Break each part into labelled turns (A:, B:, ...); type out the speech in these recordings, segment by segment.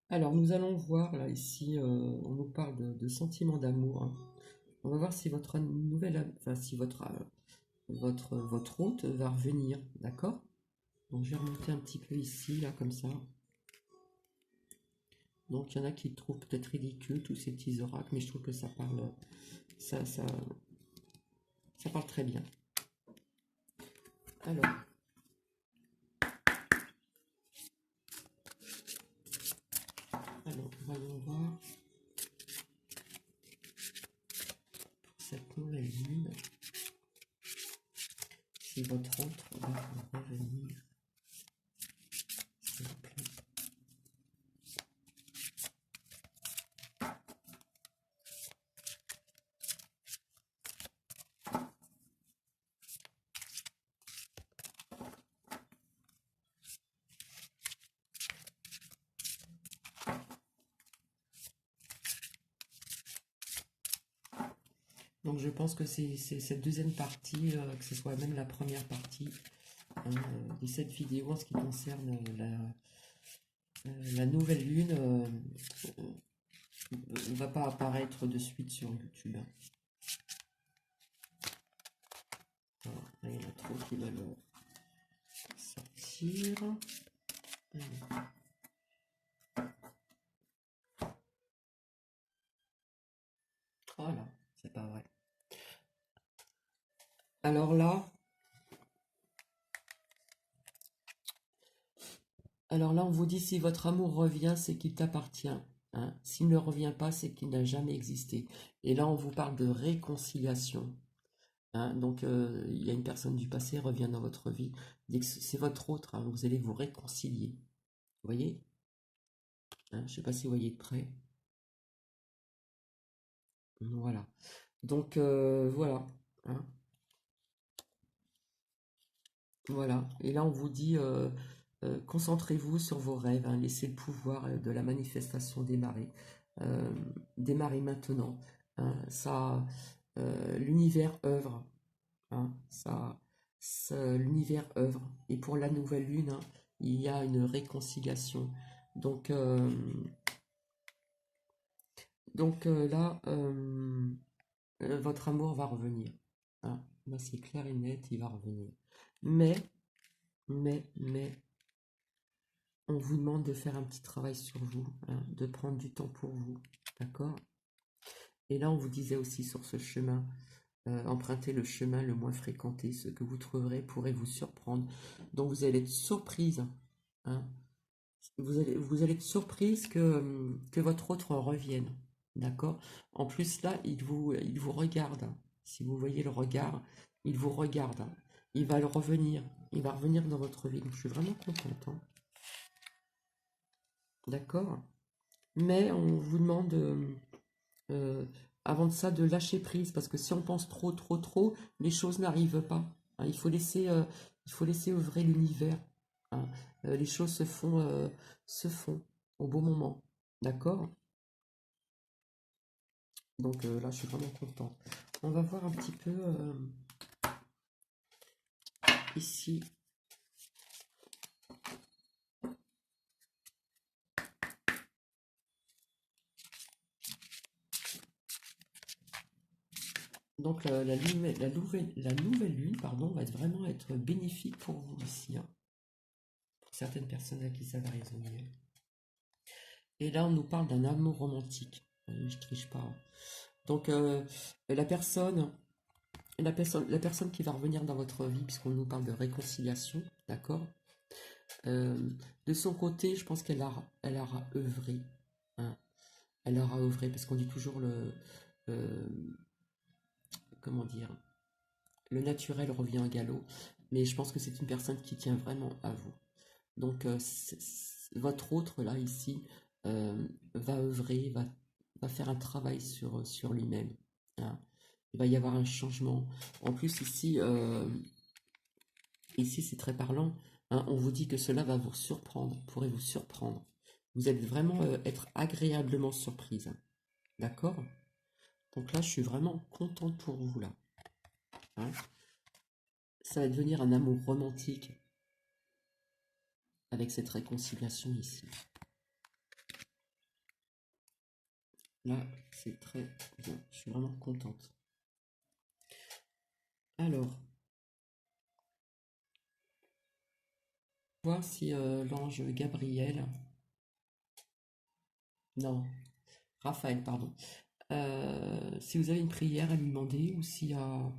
A: Alors, nous allons voir, là, ici, on nous parle de sentiments d'amour, hein. On va voir si votre enfin, si votre hôte va revenir, d'accord? Donc, je vais remonter un petit peu ici, là, comme ça. Donc, il y en a qui trouvent peut-être ridicule tous ces petits oracles, mais je trouve que ça parle, ça, ça, ça parle très bien. Alors, voyons voir pour cette nouvelle lune, si votre hôte va revenir, s'il vous plaît. Donc je pense que c'est cette deuxième partie, que ce soit même la première partie de cette vidéo en ce qui concerne la nouvelle lune, ne va pas apparaître de suite sur YouTube, hein. Voilà, là, il y en a trop qui veulent sortir. Voilà, c'est pas vrai. Alors là, on vous dit si votre amour revient, c'est qu'il t'appartient, hein. S'il ne revient pas, c'est qu'il n'a jamais existé. Et là, on vous parle de réconciliation, hein. Donc, il y a une personne du passé revient dans votre vie. Dès que c'est votre autre, hein, vous allez vous réconcilier. Vous voyez, hein, je ne sais pas si vous voyez de près. Voilà. Donc, voilà, hein. Voilà. Et là, on vous dit, concentrez-vous sur vos rêves, hein. Laissez le pouvoir de la manifestation démarrer. Euh, Démarrer maintenant, hein. Ça, l'univers œuvre, hein. L'univers œuvre. Et pour la nouvelle lune, hein, il y a une réconciliation. Donc, là, votre amour va revenir, hein. Là, c'est clair et net, il va revenir. Mais, mais, on vous demande de faire un petit travail sur vous, hein, de prendre du temps pour vous, d'accord? Et là, on vous disait aussi sur ce chemin, empruntez le chemin le moins fréquenté, ce que vous trouverez pourrait vous surprendre. Donc vous allez être surprise, hein. Vous allez être surprise que votre autre revienne, d'accord? En plus, là, il vous regarde, hein. Si vous voyez le regard, il vous regarde, hein. Il va le revenir, il va revenir dans votre vie. Donc je suis vraiment contente, hein. D'accord? Mais on vous demande, euh, avant de ça, de lâcher prise, parce que si on pense trop, trop, trop, les choses n'arrivent pas, hein. Il faut laisser œuvrer l'univers, hein. Les choses se font au bon moment, d'accord? Donc là, je suis vraiment content. On va voir un petit peu ici. Donc la nouvelle lune, pardon, va vraiment être bénéfique pour vous ici, hein. Pour certaines personnes à qui ça va résonner. Et là, on nous parle d'un amour romantique. Oui, je triche pas, hein. Donc, la personne, la personne qui va revenir dans votre vie, puisqu'on nous parle de réconciliation, d'accord? Euh, de son côté, je pense elle aura œuvré, hein. Elle aura œuvré, parce qu'on dit toujours euh, comment dire, le naturel revient au galop, mais je pense que c'est une personne qui tient vraiment à vous. Donc, votre autre, là, ici, va œuvrer, va faire un travail sur lui-même, hein. Il va y avoir un changement. En plus, ici c'est très parlant, hein. On vous dit que cela va vous surprendre, pourrait vous surprendre. Vous allez vraiment être agréablement surprise, hein. D'accord? Donc là, je suis vraiment contente pour vous, là, hein. Ça va devenir un amour romantique avec cette réconciliation ici. Là, c'est très bien. Je suis vraiment contente. Alors, voir si l'ange Gabriel, non, Raphaël, pardon. Si vous avez une prière à lui demander ou s'il y a,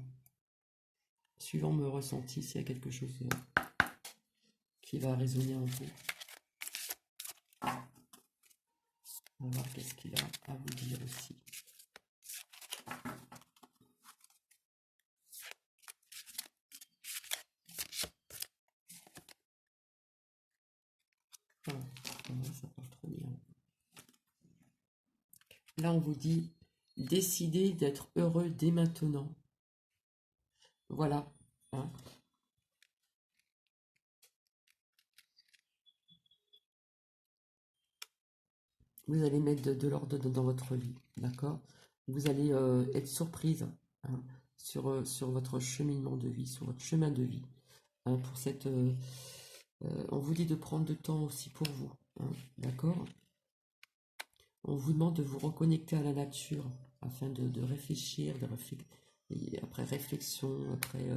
A: suivant me ressenti, s'il y a quelque chose qui va résonner en vous. On va voir qu'est-ce qu'il a à vous dire aussi. Ah, ça part trop bien. Là, on vous dit, décidez d'être heureux dès maintenant. Voilà. Hein. Vous allez mettre de l'ordre dans votre vie, d'accord? Vous allez être surprise hein, sur votre cheminement de vie, sur votre chemin de vie. Hein, pour cette, on vous dit de prendre du temps aussi pour vous, hein, d'accord? On vous demande de vous reconnecter à la nature afin de réfléchir, et après réflexion, après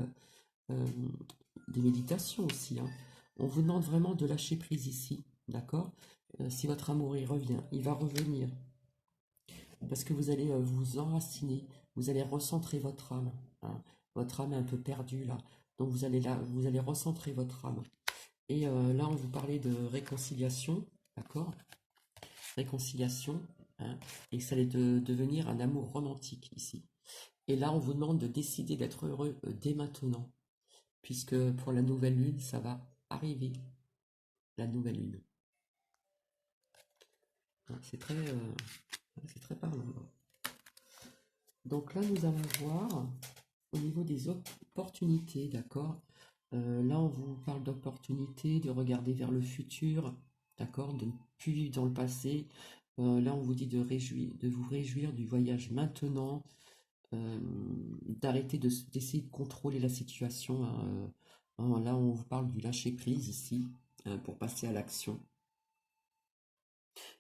A: des méditations aussi. Hein. On vous demande vraiment de lâcher prise ici, d'accord? Si votre amour y revient, il va revenir. Parce que vous allez vous enraciner, vous allez recentrer votre âme. Hein. Votre âme est un peu perdue là. Donc vous allez recentrer votre âme. Et là, on vous parlait de réconciliation, d'accord? Réconciliation, hein, et ça allait devenir un amour romantique ici. Et là, on vous demande de décider d'être heureux dès maintenant, puisque pour la nouvelle lune, ça va arriver, la nouvelle lune. Hein, c'est très parlant. Donc là, nous allons voir au niveau des opportunités, d'accord? Là, on vous parle d'opportunités, de regarder vers le futur, d'accord? De ne plus vivre dans le passé. Là, on vous dit de vous réjouir du voyage maintenant, d'arrêter d'essayer de contrôler la situation. Hein, là, on vous parle du lâcher-prise ici, hein, pour passer à l'action.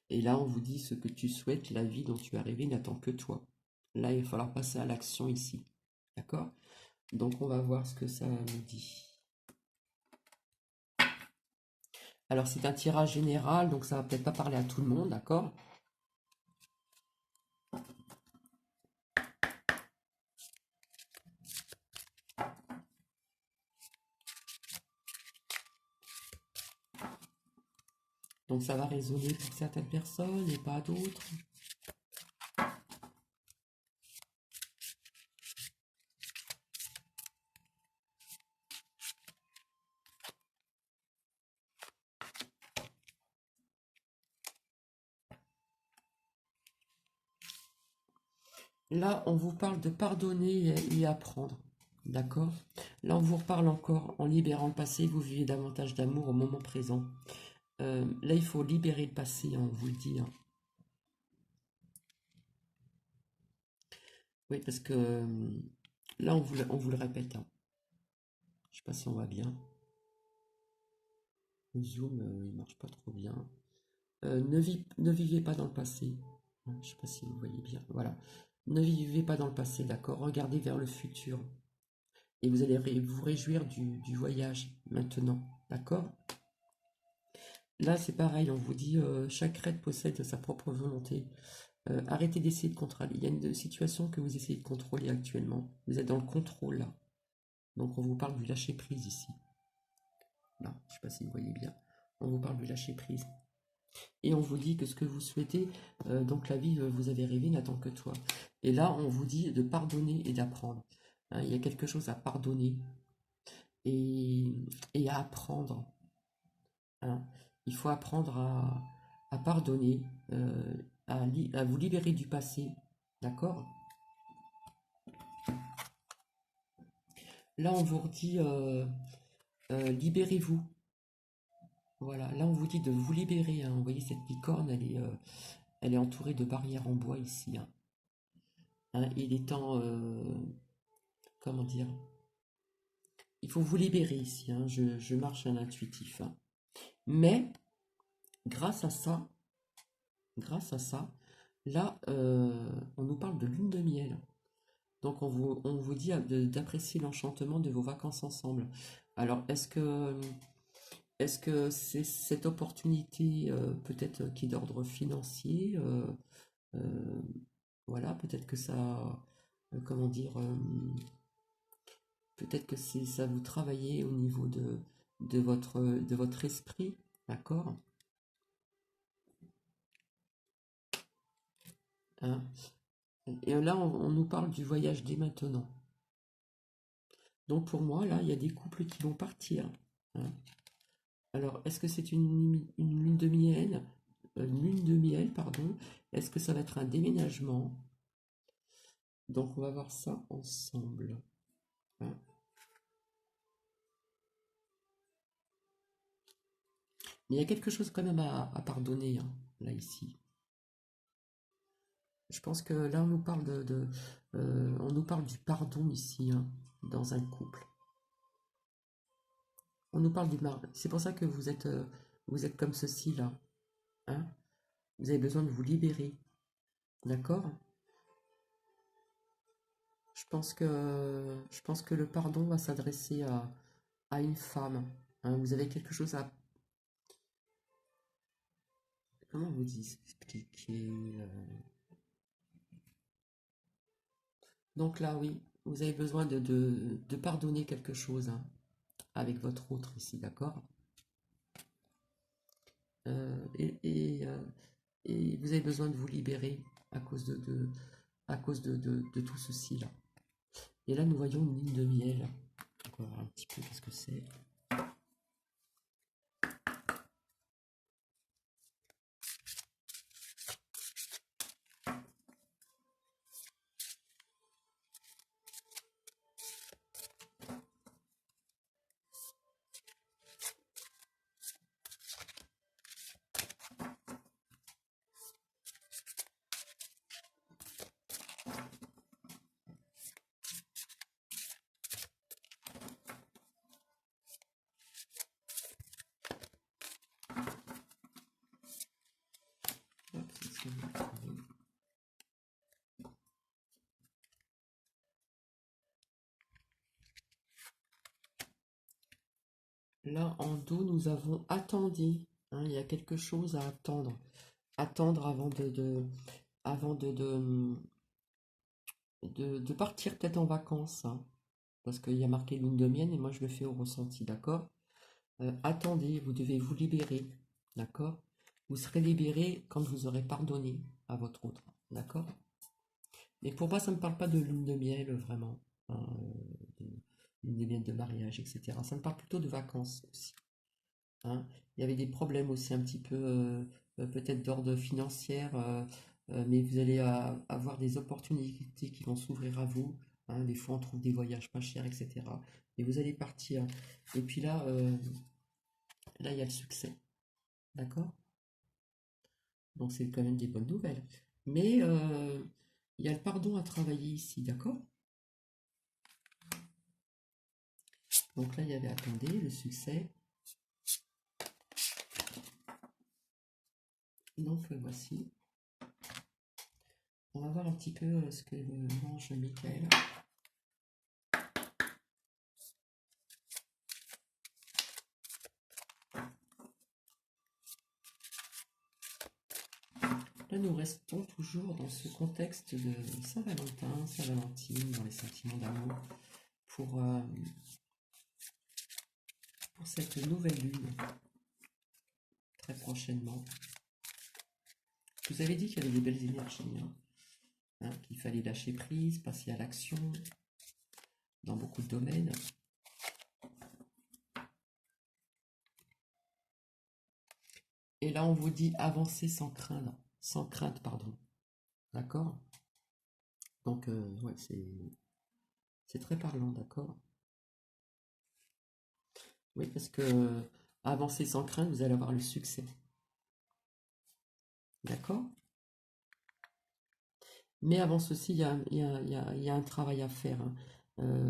A: Et là, on vous dit ce que tu souhaites, la vie dont tu es arrivé n'attend que toi. Là, il va falloir passer à l'action ici. D'accord? Donc, on va voir ce que ça nous dit. Alors, c'est un tirage général, donc ça va peut-être pas parler à tout le monde, d'accord? Donc, ça va résonner pour certaines personnes et pas d'autres. Là, on vous parle de pardonner et apprendre. D'accord? Là, on vous reparle encore. En libérant le passé, vous vivez davantage d'amour au moment présent. Là, il faut libérer le passé, hein, on vous le dit. Hein. Oui, parce que là, on vous le répète. Hein. Je sais pas si on va bien. Le zoom, il marche pas trop bien. Ne vivez pas dans le passé. Je ne sais pas si vous voyez bien. Voilà. Ne vivez pas dans le passé, d'accord? Regardez vers le futur. Et vous allez vous réjouir du voyage maintenant, d'accord? Là, c'est pareil, on vous dit chaque raid possède sa propre volonté. Arrêtez d'essayer de contrôler. Il y a une situation que vous essayez de contrôler actuellement. Vous êtes dans le contrôle là. Donc on vous parle du lâcher prise ici. Là, je ne sais pas si vous voyez bien. On vous parle du lâcher prise. Et on vous dit que ce que vous souhaitez, donc la vie vous avez rêvé n'attend que toi. Et là, on vous dit de pardonner et d'apprendre. Hein, il y a quelque chose à pardonner et à apprendre. Hein. Il faut apprendre à pardonner, à vous libérer du passé. D'accord? Là, on vous dit libérez-vous. Voilà, là, on vous dit de vous libérer. Hein. Vous voyez, cette licorne, elle est entourée de barrières en bois ici. Hein. Hein, il est temps, comment dire? Il faut vous libérer ici. Hein. Je marche à l'intuitif. Hein. Mais, grâce à ça, Là, on nous parle de lune de miel. Donc on vous dit d'apprécier l'enchantement de vos vacances ensemble. Alors est-ce que c'est cette opportunité peut-être qui est d'ordre financier euh, voilà, peut-être que ça, comment dire, peut-être que ça vous travaillez au niveau de votre esprit, d'accord? Hein. Et là, on nous parle du voyage dès maintenant. Donc pour moi, là, il y a des couples qui vont partir. Hein. Alors, est-ce que c'est une lune de miel? Une lune de miel, pardon. Est-ce que ça va être un déménagement? Donc on va voir ça ensemble. Hein. Mais il y a quelque chose quand même à pardonner, hein, là, ici. Je pense que là, on nous parle on nous parle du pardon ici, hein, dans un couple. On nous parle du mar. C'est pour ça que vous êtes comme ceci là, hein. Vous avez besoin de vous libérer, d'accord? Je pense que le pardon va s'adresser à une femme. Hein. Vous avez quelque chose à, comment vous expliquer Donc là, oui, vous avez besoin de pardonner quelque chose, hein, avec votre autre ici, d'accord? Euh, et, et, euh, et vous avez besoin de vous libérer à cause à cause de tout ceci là. Et là, nous voyons une ligne de miel. Donc, on va voir un petit peu qu'est-ce que c'est. Hop, là, en dos, nous avons attendu. Hein, il y a quelque chose à attendre. Attendre avant avant de partir peut-être en vacances. Hein, parce qu'il y a marqué lune de miel et moi je le fais au ressenti, d'accord? Attendez, vous devez vous libérer, d'accord? Vous serez libéré quand vous aurez pardonné à votre autre, d'accord? Mais pour moi, ça ne me parle pas de lune de miel, vraiment. Hein, lune de miel de mariage, etc. Ça me parle plutôt de vacances aussi. Hein. Il y avait des problèmes aussi un petit peu, peut-être d'ordre financier, mais vous allez avoir des opportunités qui vont s'ouvrir à vous. Hein. Des fois, on trouve des voyages pas chers, etc. Et vous allez partir. Et puis là, là, il y a le succès. D'accord? Donc, c'est quand même des bonnes nouvelles. Mais il y a le pardon à travailler ici. D'accord? Donc là, il y avait, attendez, le succès. Donc, voici. On va voir un petit peu ce que mange Michael. Là, nous restons toujours dans ce contexte de Saint-Valentin, Saint-Valentine, dans les sentiments d'amour, pour, euh, pour cette nouvelle lune, très prochainement. Je vous avais dit qu'il y avait des belles énergies, hein, hein, qu'il fallait lâcher prise, passer à l'action dans beaucoup de domaines. Et là, on vous dit avancer sans crainte, pardon. D'accord? Donc, ouais, c'est très parlant, d'accord? Oui, parce que avancer sans crainte, vous allez avoir le succès. D'accord? Mais avant ceci, il y a un travail à faire. Hein.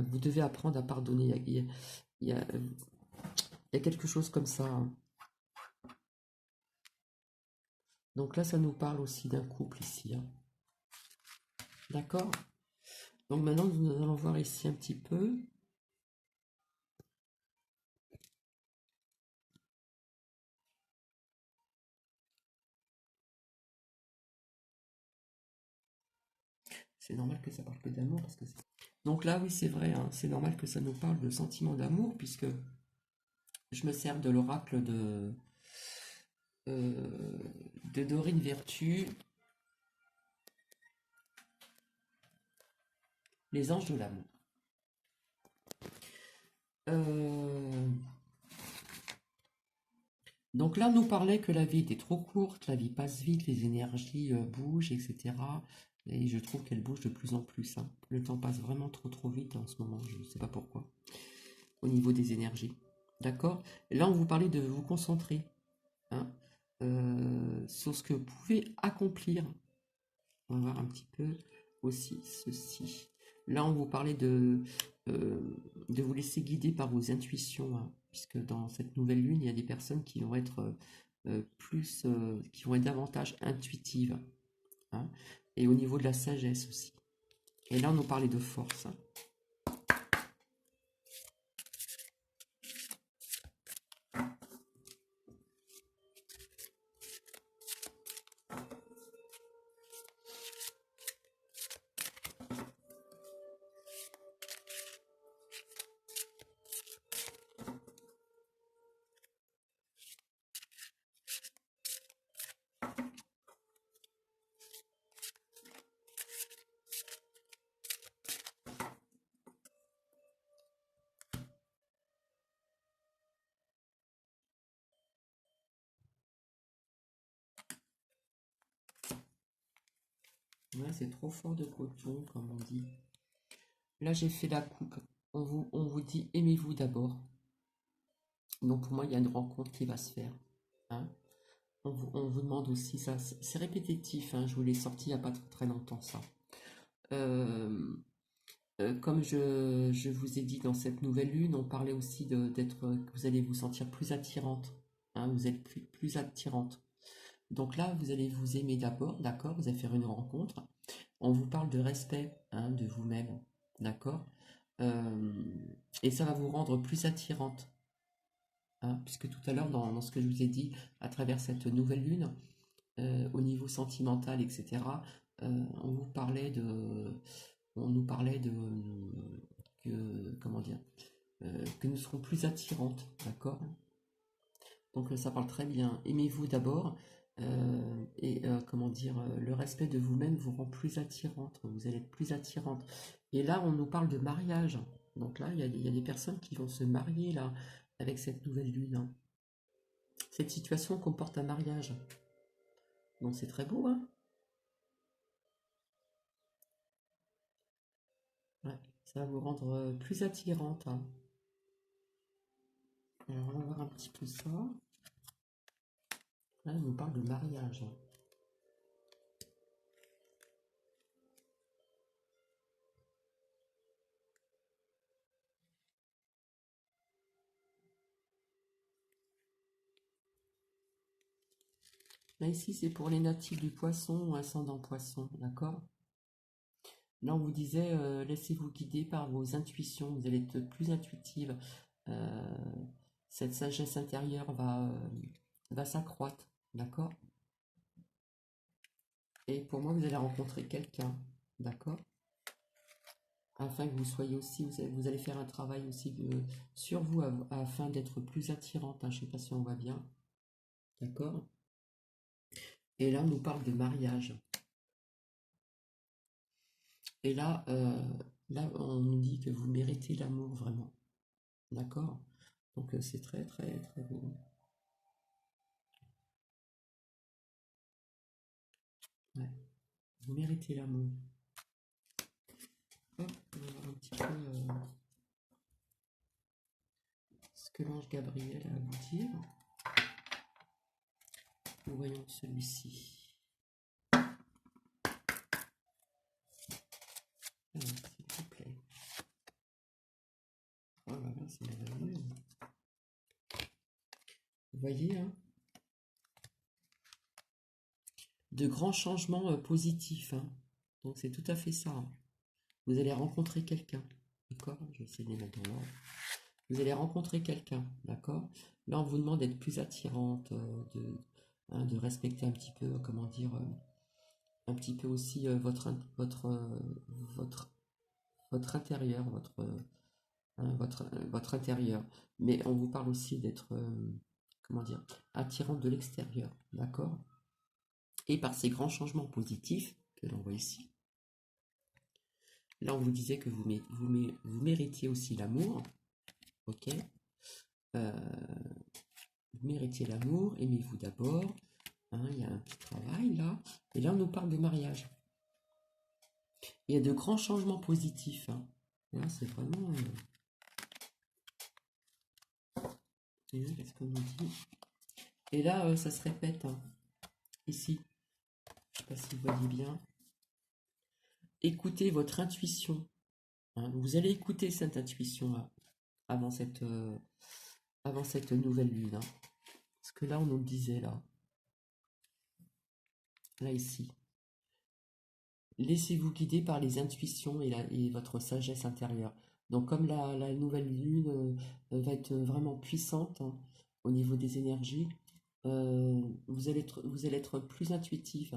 A: Vous devez apprendre à pardonner. Il y a quelque chose comme ça. Hein. Donc là, ça nous parle aussi d'un couple ici, hein. D'accord? Donc maintenant, nous allons voir ici un petit peu. C'est normal que ça parle que d'amour parce que donc là, oui, c'est vrai, hein, c'est normal que ça nous parle de sentiments d'amour puisque je me sers de l'oracle de Dorine Vertu, les anges de l'amour. Euh, Donc là, on nous parlait que la vie était trop courte, la vie passe vite, les énergies bougent, etc. Et je trouve qu'elle bouge de plus en plus, hein. Le temps passe vraiment trop vite en ce moment, je ne sais pas pourquoi, au niveau des énergies. D'accord? Et là, on vous parlait de vous concentrer, hein, sur ce que vous pouvez accomplir. On va voir un petit peu aussi ceci. Là, on vous parlait euh, de vous laisser guider par vos intuitions, hein, puisque dans cette nouvelle lune, il y a des personnes qui vont être qui vont être davantage intuitives, hein, et au niveau de la sagesse aussi. Et là, on nous parlait de force, hein. Ouais, c'est trop fort de coton, comme on dit. Là, j'ai fait la coupe. On vous dit aimez-vous d'abord. Donc pour moi, il y a une rencontre qui va se faire, hein. On vous demande aussi ça. C'est répétitif, hein, je vous l'ai sorti il n'y a pas très longtemps, ça. Euh, Comme je vous ai dit dans cette nouvelle lune, on parlait aussi d'être, que vous allez vous sentir plus attirante, hein, vous êtes plus attirante. Donc là, vous allez vous aimer d'abord, d'accord? Vous allez faire une rencontre. On vous parle de respect, hein, de vous-même, d'accord? Euh, et ça va vous rendre plus attirante, hein, puisque tout à l'heure, dans ce que je vous ai dit, à travers cette nouvelle lune, au niveau sentimental, etc., on vous parlait on nous parlait comment dire, que nous serons plus attirantes, d'accord? Donc ça parle très bien. Aimez-vous d'abord, et comment dire, le respect de vous-même vous rend plus attirante, vous allez être plus attirante. Et là, on nous parle de mariage. Donc là, il y a des personnes qui vont se marier là avec cette nouvelle lune, hein. Cette situation comporte un mariage. Donc c'est très beau, hein? Ouais, ça va vous rendre plus attirante, hein. Alors on va voir un petit peu ça. Là, on nous parle de mariage. Là, ici, c'est pour les natifs du poisson ou ascendant poisson, d'accord? Là, on vous disait, laissez-vous guider par vos intuitions, vous allez être plus intuitive. Euh, cette sagesse intérieure va s'accroître, d'accord? Et pour moi, vous allez rencontrer quelqu'un, d'accord? Afin que vous soyez aussi, vous allez faire un travail aussi sur vous afin d'être plus attirante, hein. Je ne sais pas si on voit bien, d'accord? Et là, on nous parle de mariage. Et là, on nous dit que vous méritez l'amour vraiment. D'accord? Donc c'est très beau. Ouais, vous méritez l'amour. Hop, on va voir un petit peu ce que l'ange Gabriel a à vous dire. Nous voyons celui-ci. Alors, s'il vous plaît. Oh là là, c'est merveilleux. Vous voyez, hein? de grands changements positifs, hein. Donc c'est tout à fait ça, hein. Vous allez rencontrer quelqu'un, d'accord? Je vais essayer de les mettre dans l'ordre. Vous allez rencontrer quelqu'un, d'accord? Là, on vous demande d'être plus attirante, de respecter un petit peu, comment dire, un petit peu aussi votre intérieur, votre intérieur. Mais on vous parle aussi d'être, comment dire, attirante de l'extérieur, d'accord? Et par ces grands changements positifs que l'on voit ici, là on vous disait que vous méritiez aussi l'amour, ok? Euh, vous méritez l'amour, aimez-vous d'abord, hein, il y a un petit travail là, et là on nous parle de mariage. Il y a de grands changements positifs, hein. Là c'est vraiment... qu'est-ce qu'on nous dit? Et là ça se répète, hein. Ici, je sais pas si vous voyez bien. Écoutez votre intuition, hein. Vous allez écouter cette intuition là, avant cette nouvelle lune, hein. Parce que là on nous le disait là ici. Laissez-vous guider par les intuitions et votre sagesse intérieure. Donc comme la nouvelle lune va être vraiment puissante, hein, au niveau des énergies, vous allez être plus intuitif,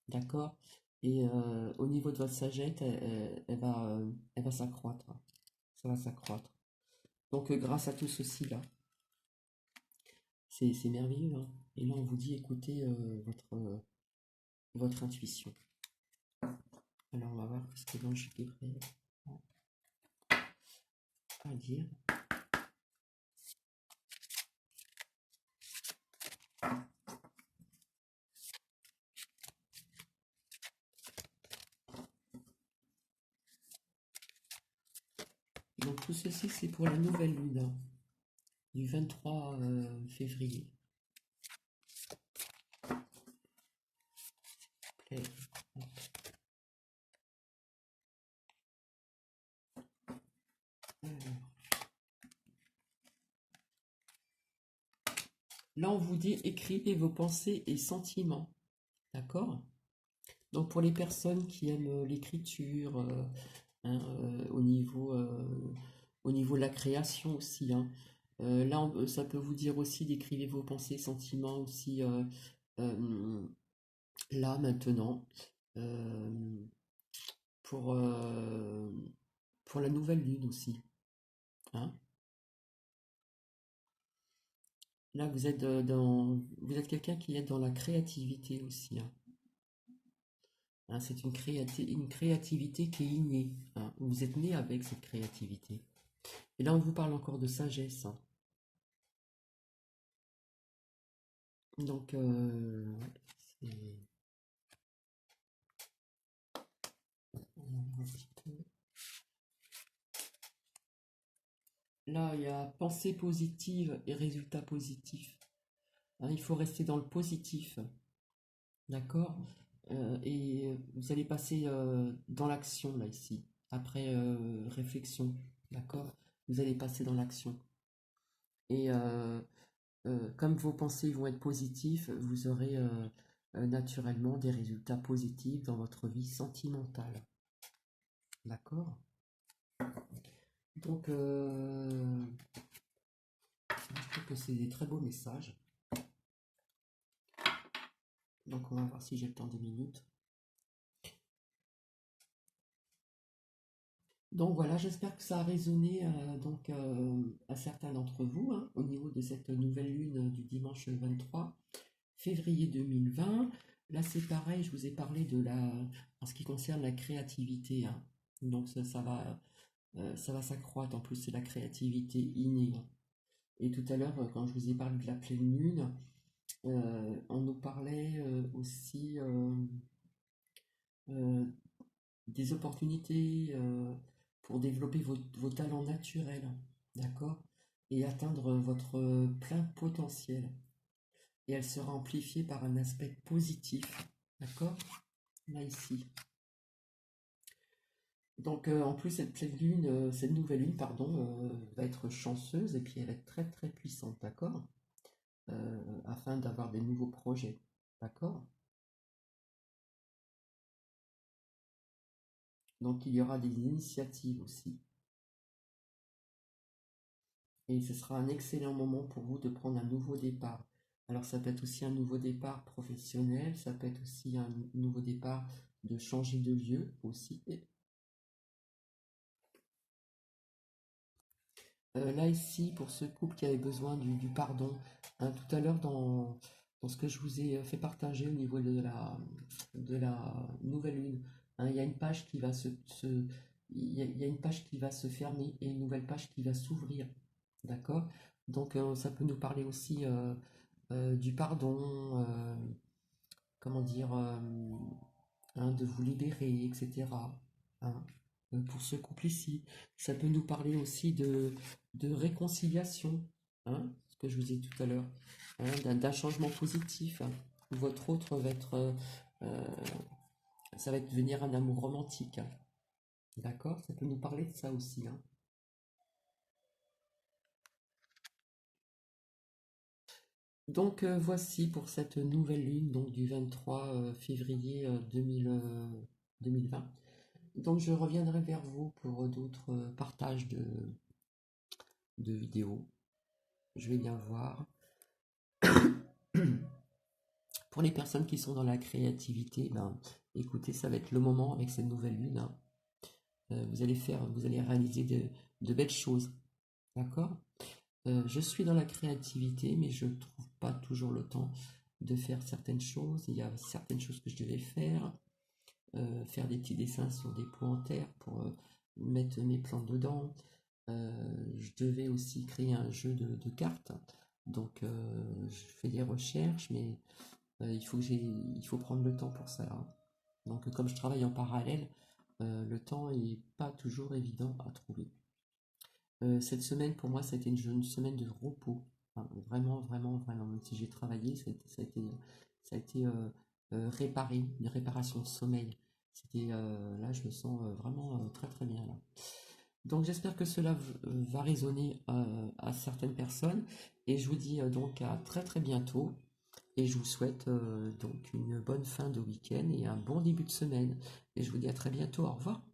A: d'accord? Et au niveau de votre sagesse, elle va s'accroître. Ça va s'accroître. Donc grâce à tout ceci là, c'est merveilleux, hein. Et là on vous dit écoutez votre intuition. Alors on va voir ce que l'ange est prêt à dire. Donc tout ceci c'est pour la nouvelle lune, hein, du 23 février. Play. Là, on vous dit écrivez vos pensées et sentiments. D'accord? Donc, pour les personnes qui aiment l'écriture, hein, au niveau de la création aussi, hein, là, ça peut vous dire aussi d'écrivez vos pensées et sentiments aussi euh, là, maintenant, euh, pour, euh, pour la nouvelle lune aussi, hein. Là, vous êtes quelqu'un qui est dans la créativité aussi, hein. Hein, c'est une créativité qui est innée, hein. Vous êtes né avec cette créativité. Et là, on vous parle encore de sagesse, hein. Donc, ouais, on va voir un petit peu. Là, il y a pensée positive et résultat positif, hein. Il faut rester dans le positif, d'accord? Et vous allez passer dans l'action, là, ici, après réflexion, d'accord? Vous allez passer dans l'action. Et comme vos pensées vont être positives, vous aurez naturellement des résultats positifs dans votre vie sentimentale. D'accord? Donc, je trouve que c'est des très beaux messages. Donc, on va voir si j'ai le temps 2 minutes. Donc voilà, j'espère que ça a résonné à certains d'entre vous, hein, au niveau de cette nouvelle lune du dimanche 23 février 2020. Là, c'est pareil, je vous ai parlé en ce qui concerne la créativité, hein. Donc ça va s'accroître. En plus, c'est la créativité innée, hein. Et tout à l'heure, quand je vous ai parlé de la pleine lune, on nous parlait aussi euh, des opportunités pour développer vos talents naturels, d'accord? Et atteindre votre plein potentiel. Et elle sera amplifiée par un aspect positif, d'accord? Là, ici. Donc, en plus, cette pleine lune, cette nouvelle lune, pardon, va être chanceuse et puis elle va être très très puissante, d'accord? Afin d'avoir des nouveaux projets, d'accord? Donc il y aura des initiatives aussi. Et ce sera un excellent moment pour vous de prendre un nouveau départ. Alors ça peut être aussi un nouveau départ professionnel, ça peut être aussi un nouveau départ de changer de lieu aussi. Là ici, pour ce couple qui avait besoin du pardon, hein, tout à l'heure dans ce que je vous ai fait partager au niveau de la nouvelle lune, hein, il y a une page qui va il y a une page qui va se fermer et une nouvelle page qui va s'ouvrir. D'accord? Donc ça peut nous parler aussi du pardon, comment dire, hein, de vous libérer, etc. hein. Pour ce couple ici, ça peut nous parler aussi de réconciliation, hein, ce que je vous ai dit tout à l'heure, hein, d'un changement positif, hein. Votre autre va être, euh, ça va devenir un amour romantique, hein. D'accord? Ça peut nous parler de ça aussi, hein. Donc voici pour cette nouvelle lune, donc du 23 février 2020. Donc je reviendrai vers vous pour d'autres partages de vidéos. Je vais bien voir. Pour les personnes qui sont dans la créativité, ben, écoutez, ça va être le moment avec cette nouvelle lune, hein. Vous allez réaliser de belles choses. D'accord? Je suis dans la créativité, mais je ne trouve pas toujours le temps de faire certaines choses. Il y a certaines choses que je devais faire des petits dessins sur des pots en terre pour mettre mes plantes dedans. Je devais aussi créer un jeu de cartes. Donc je fais des recherches, mais il faut prendre le temps pour ça, hein. Donc comme je travaille en parallèle, le temps est pas toujours évident à trouver. Cette semaine, pour moi, ça a été une semaine de repos. Enfin, vraiment, vraiment, vraiment. Même si j'ai travaillé, ça a été réparé, une réparation de sommeil. Là, je me sens vraiment très, très bien là. Donc, j'espère que cela va résonner à certaines personnes. Et je vous dis donc à très, très bientôt. Et je vous souhaite donc une bonne fin de week-end et un bon début de semaine. Et je vous dis à très bientôt. Au revoir.